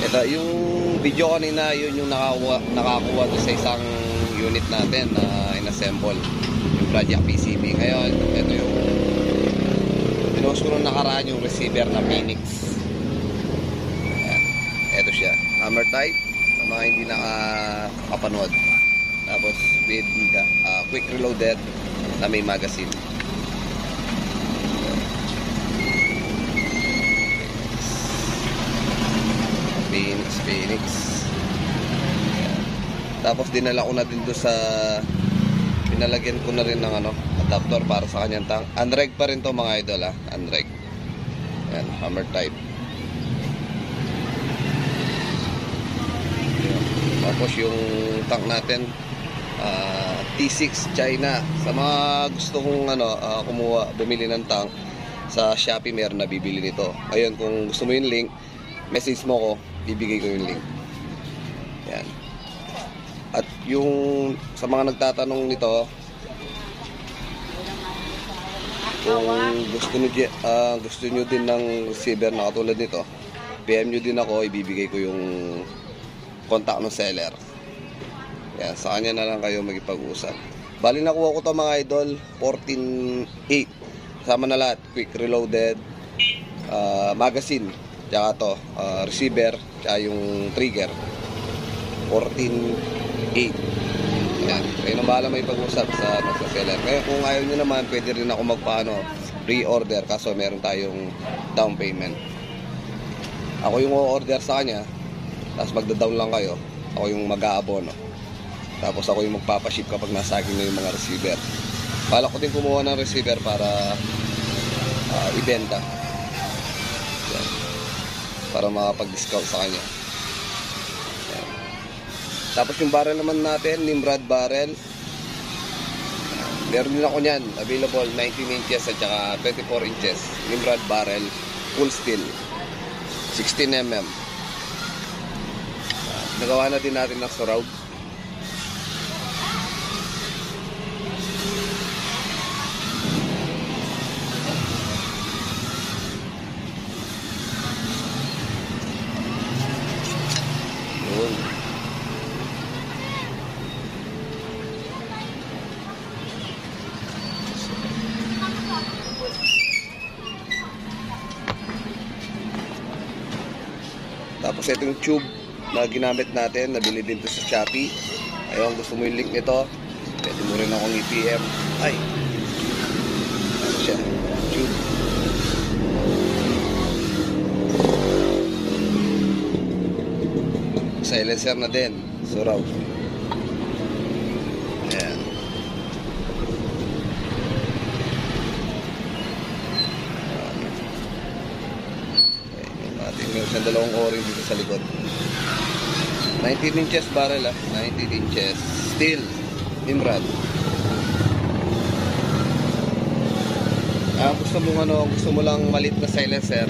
Ito, yung video kanina, yun yung nakakuha doon sa isang unit natin na inassemble, yung Project PCB. Ngayon, ito yung pinost ko nung nakaraan, yung receiver na Phoenix. Ayan. Ito siya, hammer type, sa mga hindi nakapanood. Tapos with quick reloaded na may magazine. Phoenix. Tapos dinala ko na din doon sa, pinalagyan ko na rin ng adapter para sa kanyang tank. Unreg pa rin to mga idol, unreg. Yan, hammer type. Yan. Tapos yung tank natin T6 China. Sa mga gusto kong bumili ng tank sa Shopee, meron na bibili nito. Ayun, kung gusto mo yung link, message mo ko, bibigay ko yung link. Yan. At yung sa mga nagtatanong nito, kung gusto nyo din ng receiver na katulad nito, PM nyo din ako, ibibigay ko yung contact ng seller. Yan, sa kanya na lang kayo magipag-usap. Bali nakuha ko to mga idol, 14.8. Kasama na lahat, quick reloaded, magazine, tsaka to, receiver, tsaka yung trigger. 14.8. Yan, kayo nang bahala may pag-usap sa seller. Kaya kung ayaw nyo naman, pwede rin ako pre-order, kaso meron tayong down payment. Ako yung o-order sa kanya, tapos magda-down lang kayo. Ako yung mag-aabono. Tapos ako yung magpapaship kapag nasa akin na yung mga receiver. Balak ko din kumuha ng receiver para ibenta. Yan. Para makapag-discount sa kanya. Yan. Tapos yung barrel naman natin, Nimrod barrel. Meron din ako nyan. Available 19 inches at saka 24 inches. Nimrod barrel, full steel. 16mm. Nagawa na din natin ng surround. Tapos ito yung tube na ginamit natin, nabili din to sa Shopee. Ayun, gusto mo yung link nito, pwede mo rin akong i-PM. Ay, ano siya, tube. Silencer na din, surround. Ayan. Meron siyang dalawang o-ring dito sa likod. 19 inches barrel 19 inches steel Nimrod. Gusto mo lang maliit na silencer,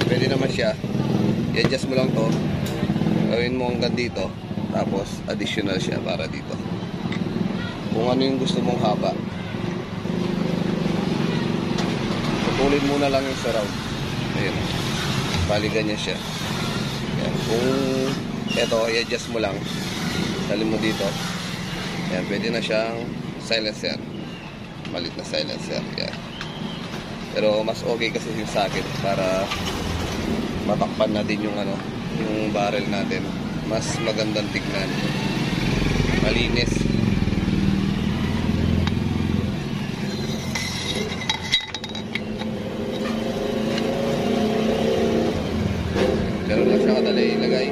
pwede naman siya. I-adjust mo lang to, gawin mo hanggang dito, tapos additional siya para dito. Kung ano yung gusto mong haba, putulin muna lang yung surround. Ayun, balikan niya siya. Yan. Kung ito, i-adjust mo lang, salin mo dito. Yan, pwede na siyang silencer. Malit na silencer. Yan. Pero mas okay kasi yung sa akin para matakpan na din yung yung barrel natin. Mas magandang tignan. Malinis. Pero lang siya kadali ilagay.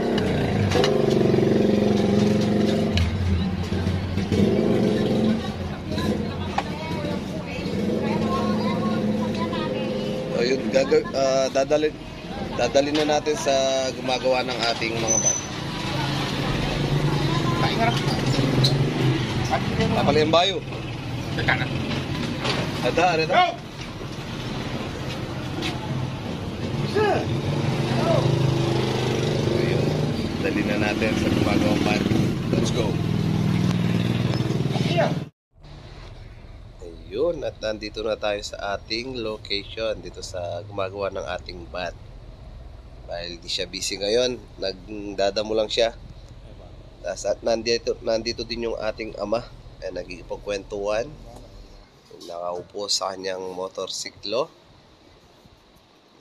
So yun, dadalhin na natin sa gumagawa ng ating mga bat. Napali ang bayo. Ada. Dali na natin sa gumagawang bat. Let's go. Ayun, at nandito na tayo sa ating location dito sa gumagawa ng ating bat. Dahil di siya busy ngayon, nagdadamo lang siya. Tapos at nandito din yung ating ama. Ay nagkikipagkwentuhan. Nakaupo sa kanyang motorsiklo.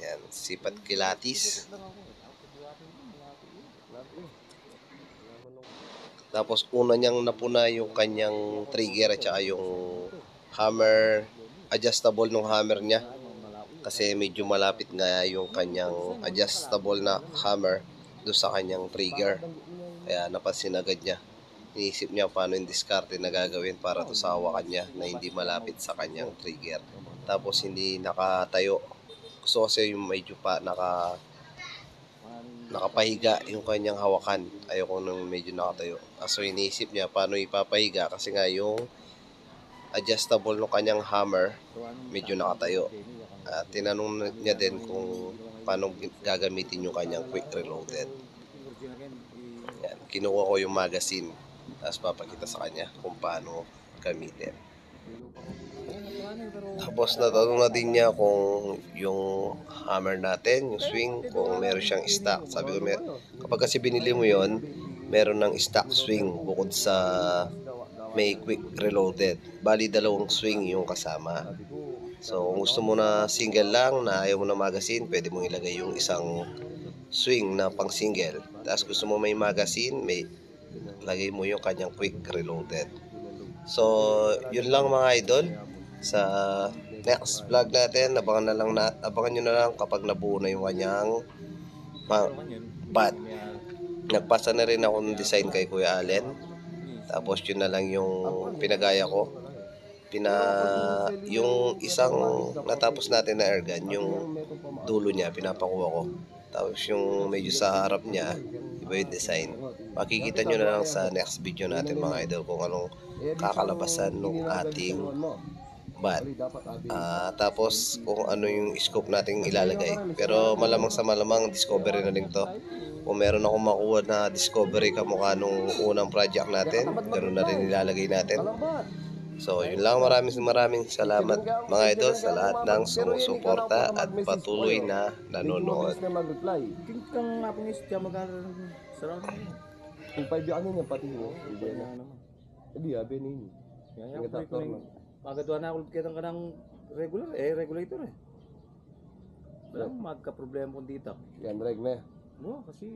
Yan, sipat kilatis. Tapos una niyang napuna yung kanyang trigger at saka yung hammer, adjustable ng hammer niya. Kasi medyo malapit nga yung kanyang adjustable na hammer doon sa kanyang trigger. Kaya napansin agad niya. Iniisip niya paano yung diskarte na gagawin para to sa hawakan niya na hindi malapit sa kanyang trigger. Tapos hindi nakatayo. Gusto kasi yung medyo pa nakapahiga yung kanyang hawakan. Ayoko nung medyo nakatayo. So iniisip niya paano ipapahiga kasi nga yung adjustable ng kanyang hammer medyo nakatayo. At tinanong niya din kung paano gagamitin yung kanyang quick reloaded. Yan, kinuha ko yung magazine. Tapos papakita sa kanya kung paano gamitin. Tapos natanong na din niya kung yung hammer natin, yung swing, kung meron siyang stock. Sabi ko, kapag kasi binili mo yon, meron ng stock swing bukod sa may quick reloaded. Bali, dalawang swing yung kasama. So, kung gusto mo na single lang, na ayaw mo na magazine, pwede mong ilagay yung isang swing na pang single. Tapos gusto mo may magazine, may lagay mo yung kanyang quick reloaded. So, yun lang mga idol. Sa next vlog natin, abangan nyo na lang kapag nabuo na yung kanyang bat. Nagpasa na rin ako ng design kay Kuya Allen. Tapos yun na lang yung pinagaya ko. Yung isang natapos natin na airgun, yung dulo niya, pinapakuha ko. Tapos yung medyo sa harap niya, iba yung design. Makikita nyo na lang sa next video natin mga idol kung anong kakalabasan ng ating bat. Tapos kung ano yung scope natin ilalagay. Pero malamang sa malamang discovery na rin to. Kung meron akong makuha na discovery kamukha nung unang project natin, ganoon na rin ilalagay natin. So yun lang, maraming salamat mga idol sa lahat ng sumusuporta at patuloy na nanonood. Kung nga pong isya magkakaroon sarang Kung 5 yan niya pati mo, hindi na naman. Hindi abi nini. Kaya ko rin magagawa na ako kitang kanang regulator eh. Walang magka-problema kung dito. Yan reg na. No, kasi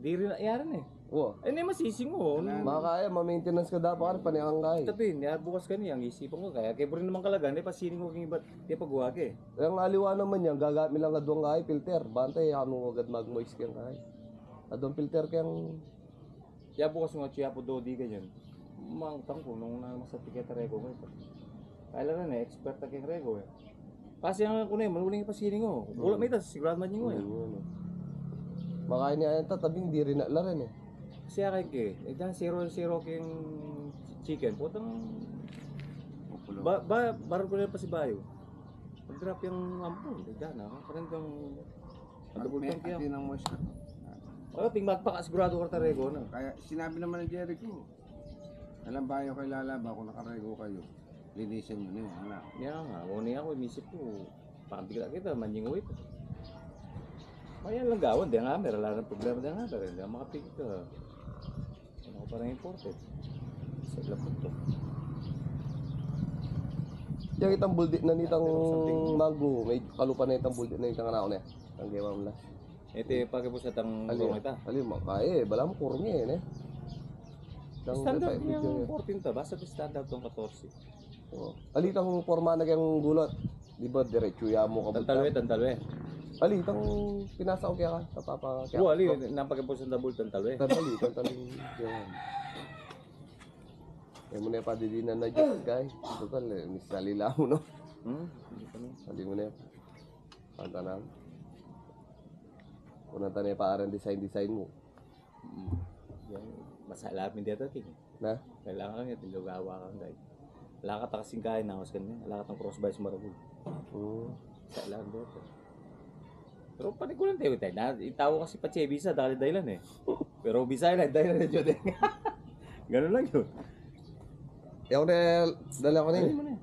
di rin ayaran eh. Wo. Ay, hindi masising mo. Makakaya, ma-maintenance ka dapat kan panihang kay. Tapi, bukas ka niya, ang isipan ko kaya. Kaya rin naman kalagan, eh, pasining ko kong iba't kaya pagwa ka eh. Ang aliwa naman yan, gagamit lang adong kay filter. Bantay, ano agad mag-moist kang kay. Adong filter kang... Kaya bukas nga, siya po dodi ka yun. Mangtang ko, nung naman sa tiketa rego ko ito. Kaya lang expert na kang rego eh. Kasi ang ako na yun, manuling pasining ko. Wala may tas, sigurado man yun ko eh. Makain niya yan tabing di rin na rin eh. Kasi akay ke, dyan 0-0 kayong chicken, putang... Baral ko na pa si Bayo. Pag-drop yung ampun, dyan na, parang kang... Madubulkan kaya. Ng moist ka. O, tingmag pa, sigurado ko tarego na. Kaya sinabi naman ng Jericho, alam ba kayo kay Lalaba kung nakarego kayo, linisan nyo na yun, anak. Yan nga, muna ako, inisip ko, pakabigla kita, manyingwit. Mayan lang gawin, di nga, meron lang problema di nga, pero hindi makapig ka. Ano ko parang imported. Sa lapot to. Yung itang buldi na nitang mango, may kalupa na itang buldi na itang anak na. Ang gawa mo na. Ito yung pagkabos at ang kurong ita. Alim, makaya eh, bala mo kurong eh. Standard yung 14 to, basta standard tong 14. Alitang forma na kayang gulot. Di ba diretso ya mo ka Tantalwe. Alitang pinasa ko kaya ka, tapapa kaya. Oo, ali, nang pagkabos ng double tantalwe. Tantalwe. Eh mo na pa didinan na dyan, guys. Total, misali lang mo, no? Sali mo na yan. Panta na. Kung nanta na pa aran design mo. Yan, masalapin dito, ting. Na? Kailangan kang tilugawa kang dahil. Wala ka kasing kain na hawas kanina. Wala ka tang crossbars maragul. Sa ilang dito. Pero panigulan tayo tayo. Itawo kasi pa Bisa dahil dahilan eh. Pero Bisa na dahilan na dyan eh. Ganun lang yun. Ewan na, dala ko na yun.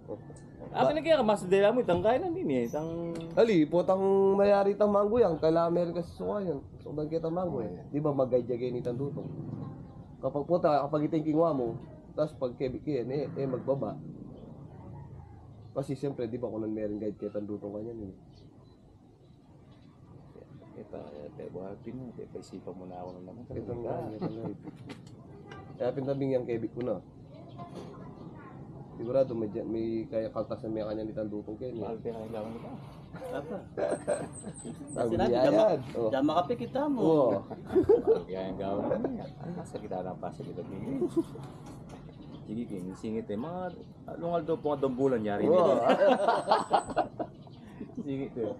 Apa na kaya mas dela mo itang kaya din eh. Itang... Ali, potang mayari tang mango yan. Kailangan meron kasi suka yan. So, kita mango eh. Di ba magay-jagay ni tandutong? Kapag itingkingwa mo, tapos pag kebik yan, magbaba. Kasi siyempre, di ba kung meron guide kay tandutong kanyan eh. Buhatin mo. Paisipan mo na ako naman. Ito nga, kaya pintabing yung kebik ko na. Sigurado may kaya kaltas na may kanya ni tandutong kayo. Mahal ka kailangan mo ba? Sabi niya yan. Oh. Dama kape kita mo. Oo. Kaya yung gawin naman yan. Sa kita ng pasa kita din. Sige, king, singit eh. Mga lungal daw po nga dambulan yari. Oo. Singit eh.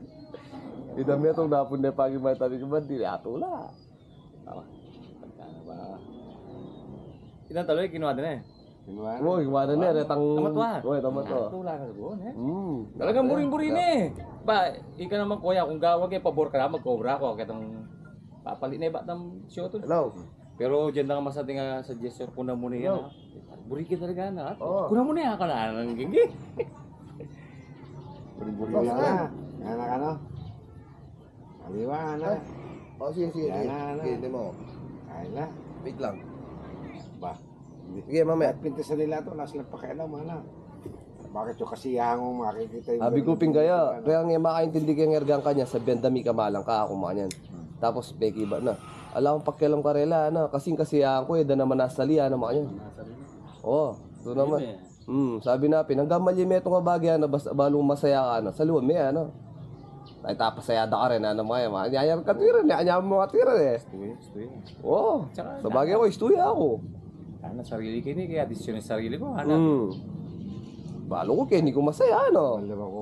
Idami itong napon na pagi may tabi ko ba? Di atula. Pagkana ba? Ilang taloy, kinuha din eh. Kinuha Oo, iwanan na. Retang... Tamat-wa. Oo, tamat-wa. Tula ka doon eh. Talagang Talagang burin-burin eh. Ba, ika naman kuya, kung gawag eh, pabor ka na, mag-cobra ko. Kitang papalit na iba ng show to. Hello. Pero dyan na mas ating suggestion, kuna mo na yan. Yo. Burikin talaga na. Oo. Kuna mo na yan ka na. Nang gigi. Buri-buri na. Yan na ka no? Aliwa na. Oh, sige. Yan na. Sige, hindi mo. Kaya na. Wait lang. Ba? Sige, mamaya. At pintas nila to, nasa lang pakialam, ana. Bakit yung kasiyahan mo makikita yung... Abi kuping kaya. Kaya nga makaintindi kaya ngergang kanya sa bendami ka malang ka ako manyan. Tapos beki ba na. Alam ko pakialam karela na kasing kasiyahan ko da naman nasalian na manyan. Oh, to naman. Sabi na pinanggamalye me to nga bagay na basta balong masaya ka na. Saluan me ano. Ay tapos sayada ka rin ano maya. Anyayar ka tira ni anya mo ka tira eh. Stuyo. Oh, Tsaka, sa bagay ko istuya ako. Ano, sarili kini, kaya desisyon ng sarili ko. Ano? Balo ko kaya hindi ko masaya ano. Alam ako,